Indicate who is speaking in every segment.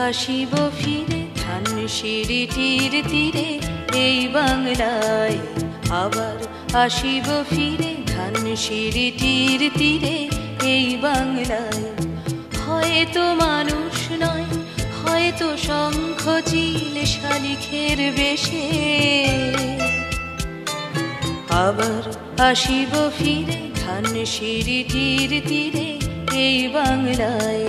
Speaker 1: আসিব ফিরে ধানসিঁড়িটির তীরে এই বাংলায়। আবার আসিব ফিরে ধানসিঁড়িটির তীরে এই বাংলায়। হয়তো মানুষ নয়, হয়তো শঙ্খ চিল শালিখের বেশে। আবার আসিব ফিরে ধানসিঁড়িটির তীরে এই বাংলায়।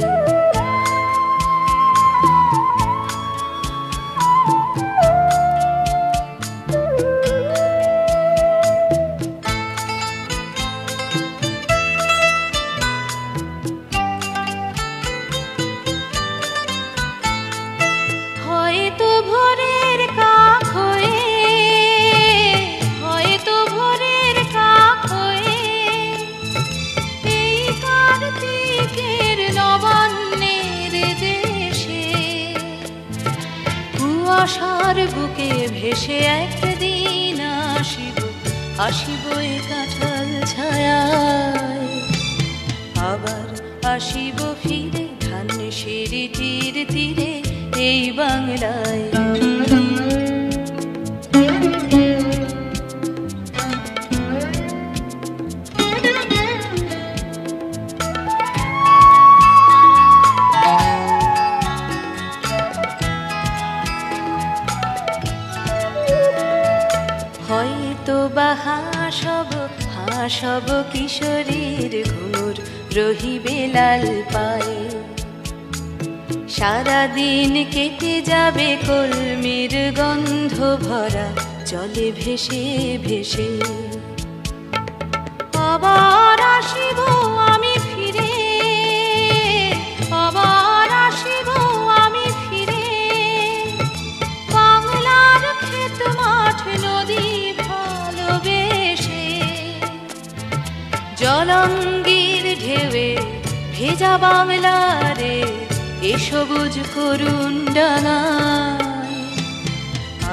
Speaker 1: হয়তো ভোরের কাক হয়ে, হয়তো ভোরের কাক হয়ে এই কার্তিকের নবান্নের দেশে কুয়াশার বুকে ভেসে একদিন আসিব, আসিব এ কাঁঠাল ছায়ায়। আবার আসিব ফিরে ধানসিঁড়িটির তীরে এই বাংলায়। হয়তো বা হাসব কিশোরীর ঘুমুর রহিবে লাল পায়ে। সারাদিন কেটে যাবে কলমির গন্ধ ভরা জলে ভেসে ভেসে। আবার আসিব আমি ফিরে, আবার আসিব আমি ফিরে বাংলার ক্ষেত মাঠ নদী ভালোবেসে। জলঙ্গির ঢেউয়ে ভেজা বাংলারে এ সবুজ করুণ ডাঙায়।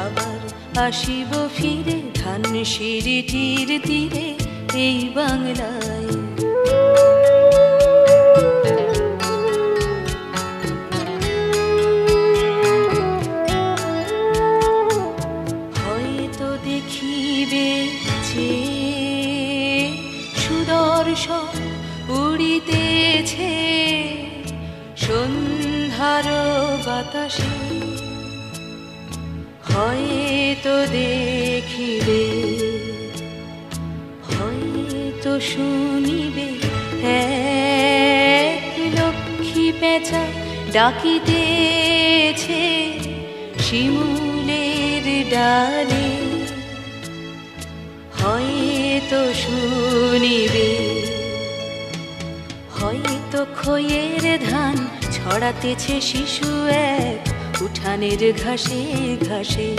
Speaker 1: আবার আসিব ফিরে ধানসিঁড়িটির তীরে এই বাংলায়। হয়তো দেখিবে যে সুদর্শন উড়িতেছে সন্ধ্যার বাতাসে। হয়তো দেখিবে, হয়তো শুনিবে এক লক্ষ্মী পেঁচা ডাকিতেছে শিমুলের ডালে। হয়তো শুনিবে, হয়তো খইয়ের ধান ছড়াতেছে শিশু এক উঠানের ঘাসে ঘাসে।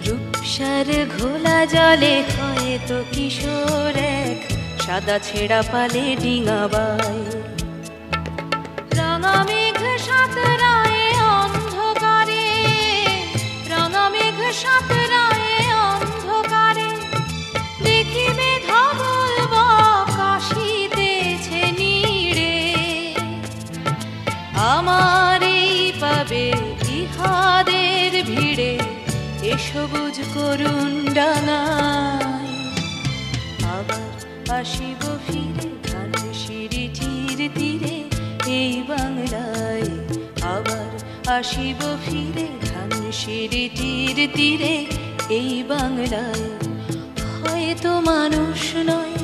Speaker 1: রূপসার ঘোলা জলে হয়তো কিশোর এক সাদা ছেঁড়া পালে ডিঙাবায়। রাঙা মেঘ সাঁতরায় অন্ধকারে, রাঙা মেঘ সাঁতরায় অন্ধকারে দেখিবে ধবল বক আসিতেছে নীড়ে। আমার এই পাবে ইহাদের ভিড়ে এ সবুজ করুণ ডাঙায়। আবার আসিব ফিরে ধানসিঁড়িটির তীরে এই বাংলায়। আবার আসিব ফিরে ধানসিঁড়িটির তীরে এই বাংলায়। হয়তো মানুষ নয়,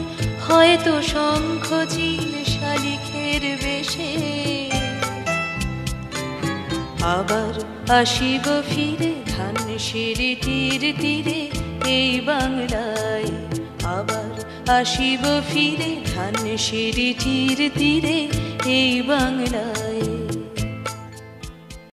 Speaker 1: হয়তো শঙ্খ চিল শালিখের বেশে। আবার আসিব ফিরে ধানসিঁড়িটির তীরে এই বাংলায়। আবার আসিব ফিরে ধানসিঁড়িটির তীরে এই বাংলায়।